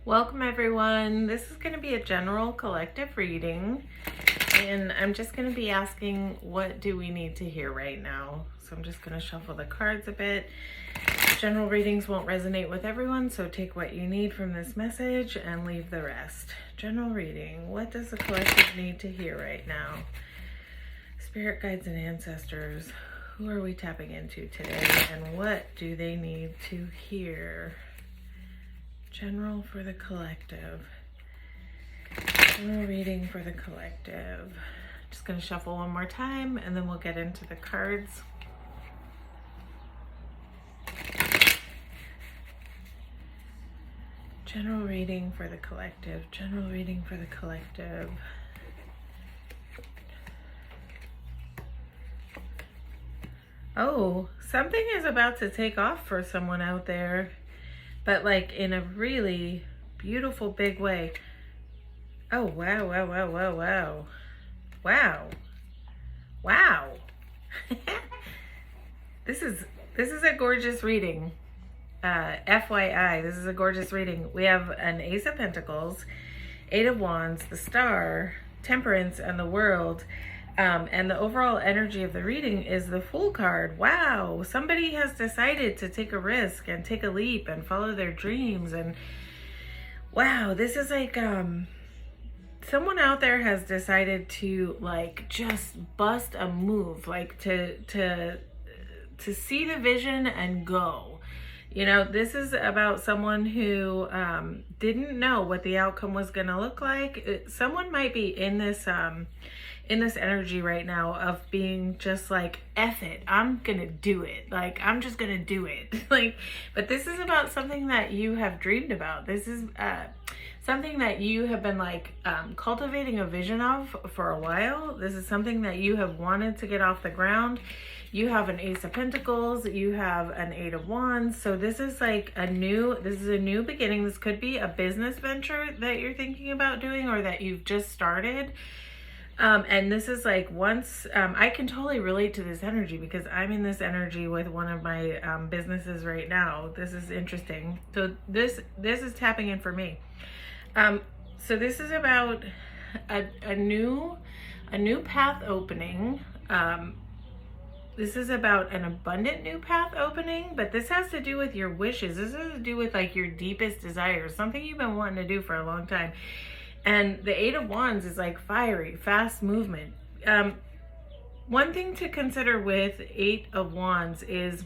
Welcome everyone. This is going to be a general collective reading, and I'm just going to be asking, what do we need to hear right now? So I'm just going to shuffle the cards a bit. General readings won't resonate with everyone, so take what you need from this message and leave the rest. General reading, what does the collective need to hear right now? Spirit guides and ancestors, who are we tapping into today, and what do they need to hear? General for the collective. General reading for the collective. Just going to shuffle one more time and then we'll get into the cards. General reading for the collective. General reading for the collective. Oh, something is about to take off for someone out there, but like in a really beautiful big way. Oh, wow, wow, wow, wow, wow. Wow. Wow. This is a gorgeous reading. FYI, this is a gorgeous reading. We have an Ace of Pentacles, Eight of Wands, the Star, Temperance, and the World. And the overall energy of the reading is the Fool card. Wow, somebody has decided to take a risk and take a leap and follow their dreams. And wow, this is like someone out there has decided to like just bust a move, like to see the vision and go. You know, this is about someone who didn't know what the outcome was going to look like. Someone might be in this energy right now of being just like, F it, I'm gonna do it. Like, I'm just gonna do it. Like, but this is about something that you have dreamed about. This is something that you have been like cultivating a vision of for a while. This is something that you have wanted to get off the ground. You have an Ace of Pentacles, you have an Eight of Wands. So this is like a new beginning. This could be a business venture that you're thinking about doing or that you've just started. And this is like once, I can totally relate to this energy because I'm in this energy with one of my businesses right now. This is interesting. So this is tapping in for me. So this is about a new path opening. This is about an abundant new path opening, but this has to do with your wishes. This has to do with like your deepest desires, something you've been wanting to do for a long time. And the Eight of Wands is like fiery, fast movement. One thing to consider with Eight of Wands is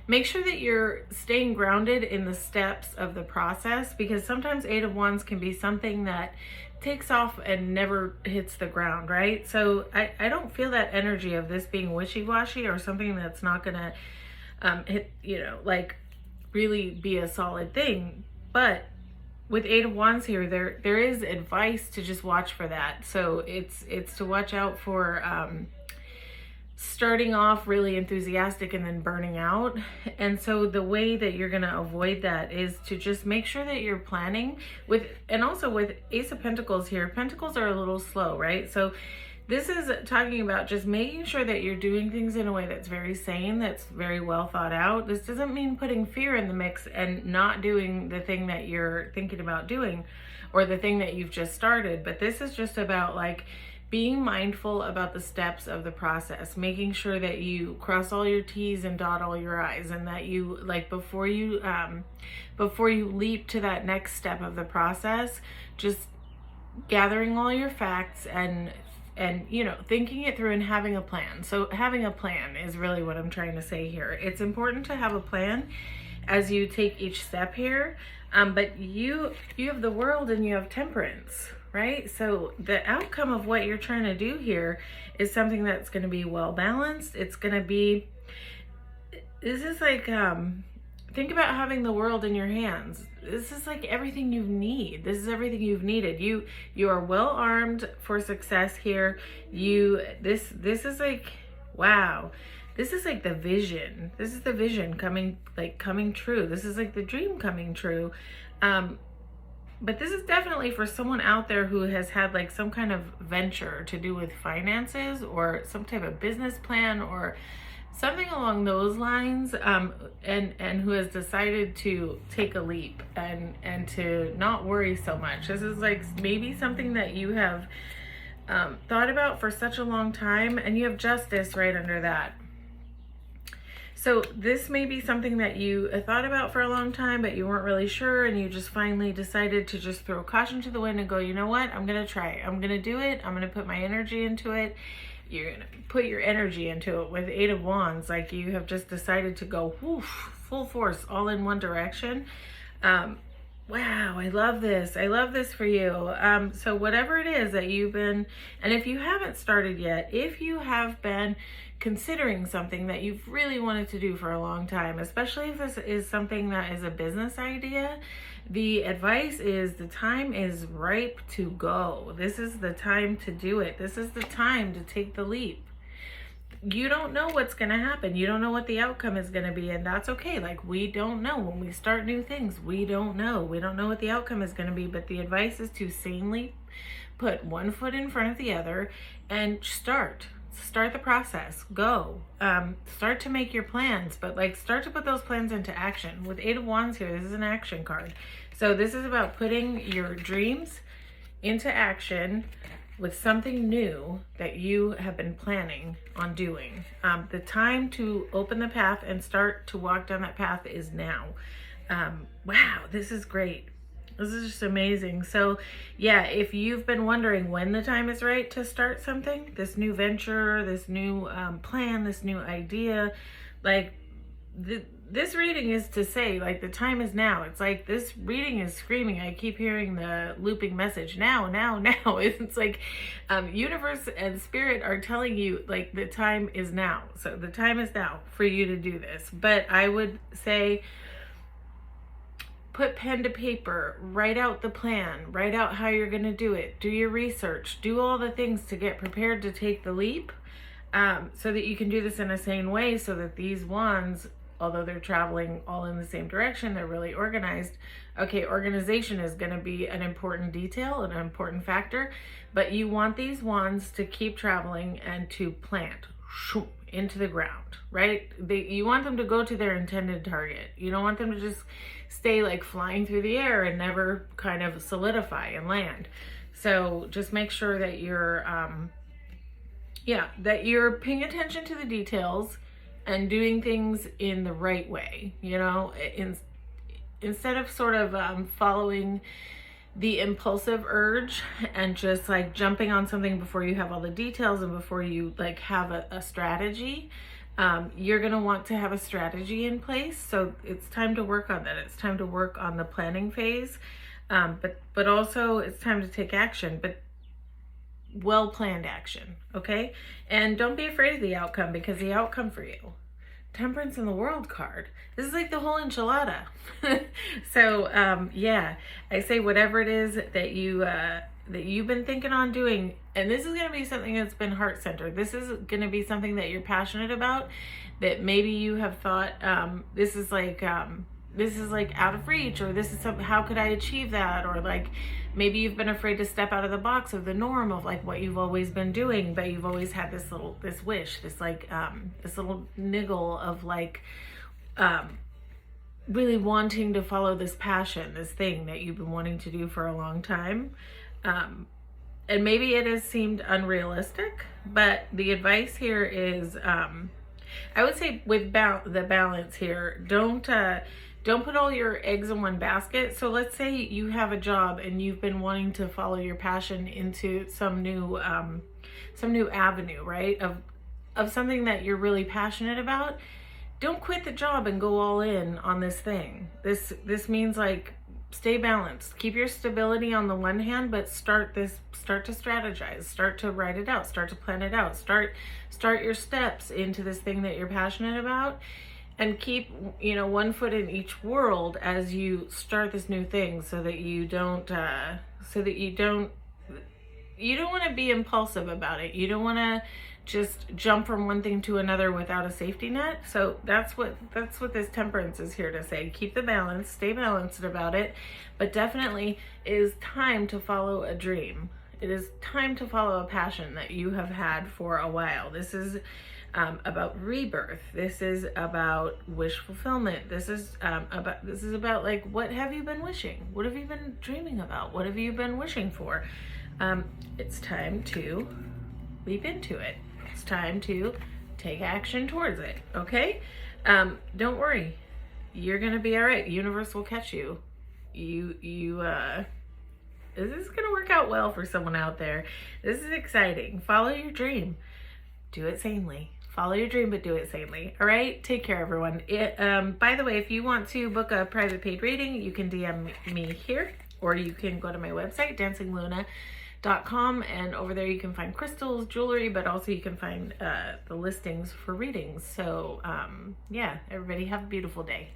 make sure that you're staying grounded in the steps of the process, because sometimes Eight of Wands can be something that takes off and never hits the ground, right? So I don't feel that energy of this being wishy-washy or something that's not gonna hit, you know, like really be a solid thing. But with Eight of Wands here, there is advice to just watch for that. So it's to watch out for starting off really enthusiastic and then burning out. And so the way that you're going to avoid that is to just make sure that you're planning with, and also with Ace of Pentacles here, Pentacles are a little slow, right? So this is talking about just making sure that you're doing things in a way that's very sane, that's very well thought out. This doesn't mean putting fear in the mix and not doing the thing that you're thinking about doing or the thing that you've just started. But this is just about like being mindful about the steps of the process, making sure that you cross all your T's and dot all your I's, and that you like before you leap to that next step of the process, just gathering all your facts and you know, thinking it through and having a plan. So having a plan is really what I'm trying to say here. It's important to have a plan as you take each step here. But you have the World and you have Temperance, right? So the outcome of what you're trying to do here is something that's going to be well balanced. It's going to be, this is like, think about having the world in your hands. This is like everything you need. This is everything you've needed. You are well armed for success here. This is like, wow. This is like the vision. This is the vision coming true. This is like the dream coming true. But this is definitely for someone out there who has had like some kind of venture to do with finances or some type of business plan or something along those lines, and who has decided to take a leap and to not worry so much. This is like maybe something that you have thought about for such a long time, and you have justice right under that. So this may be something that you thought about for a long time, but you weren't really sure, and you just finally decided to just throw caution to the wind and go, you know what, I'm gonna try it. I'm gonna do it. I'm gonna put my energy into it. You're gonna put your energy into it with Eight of Wands, like you have just decided to go woof, full force, all in one direction. Wow, I love this. I love this for you. So whatever it is that you've been, and if you haven't started yet, if you have been considering something that you've really wanted to do for a long time, especially if this is something that is a business idea, the advice is the time is ripe to go. This is the time to do it. This is the time to take the leap. You don't know what's going to happen. You don't know what the outcome is going to be, and that's okay. Like, we don't know. When we start new things, we don't know. We don't know what the outcome is going to be, but the advice is to sanely put one foot in front of the other and start the process. Go. Start to make your plans, but like start to put those plans into action. With Eight of Wands here, this is an action card. So this is about putting your dreams into action with something new that you have been planning on doing. The time to open the path and start to walk down that path is now. Wow, this is great. This is just amazing. So yeah, if you've been wondering when the time is right to start something, this new venture, this new plan, this new idea, like this reading is to say, like, the time is now. It's like this reading is screaming. I keep hearing the looping message, now, now, now. It's like universe and spirit are telling you, like, the time is now. So the time is now for you to do this. But I would say, put pen to paper, write out the plan, write out how you're going to do it, do your research, do all the things to get prepared to take the leap, so that you can do this in a sane way, so that these wands, although they're traveling all in the same direction, they're really organized. Okay, organization is going to be an important detail, an important factor, but you want these wands to keep traveling and to plant into the ground, right? You want them to go to their intended target. You don't want them to just stay like flying through the air and never kind of solidify and land. So just make sure that you're, that you're paying attention to the details and doing things in the right way, you know, instead of sort of following the impulsive urge and just like jumping on something before you have all the details and before you like have a strategy. You're going to want to have a strategy in place. So it's time to work on that. It's time to work on the planning phase. But also it's time to take action, but well-planned action. Okay. And don't be afraid of the outcome, because the outcome for you, Temperance in the World card, this is like the whole enchilada. So yeah, I say whatever it is that you've been thinking on doing, and this is going to be something that's been heart-centered. This is going to be something that you're passionate about, that maybe you have thought this is like out of reach, or this is something, how could I achieve that? Or like maybe you've been afraid to step out of the box of the norm of like what you've always been doing, but you've always had this wish, this like this little niggle of like really wanting to follow this passion, this thing that you've been wanting to do for a long time. And maybe it has seemed unrealistic, but the advice here is, I would say with the balance here, don't put all your eggs in one basket. So let's say you have a job and you've been wanting to follow your passion into some new avenue, right? Of something that you're really passionate about. Don't quit the job and go all in on this thing. This means like, stay balanced. Keep your stability on the one hand, but start to strategize, start to write it out, start to plan it out, start your steps into this thing that you're passionate about, and keep, one foot in each world as you start this new thing, so that you don't want to be impulsive about it. You don't want to just jump from one thing to another without a safety net. So that's what this Temperance is here to say. Keep the balance, stay balanced about it, but definitely it is time to follow a dream. It is time to follow a passion that you have had for a while. This is about rebirth. This is about wish fulfillment. This is about like, what have you been wishing? What have you been dreaming about? What have you been wishing for? It's time to leap into it. It's time to take action towards it. Okay? Don't worry. You're gonna be all right. The universe will catch you. This is gonna work out well for someone out there. This is exciting. Follow your dream. Do it sanely. Follow your dream, but do it sanely. All right? Take care, everyone. By the way, if you want to book a private paid reading, you can DM me here, or you can go to my website, dancingluna.com, and over there you can find crystals, jewelry, but also you can find the listings for readings. So, yeah, everybody have a beautiful day.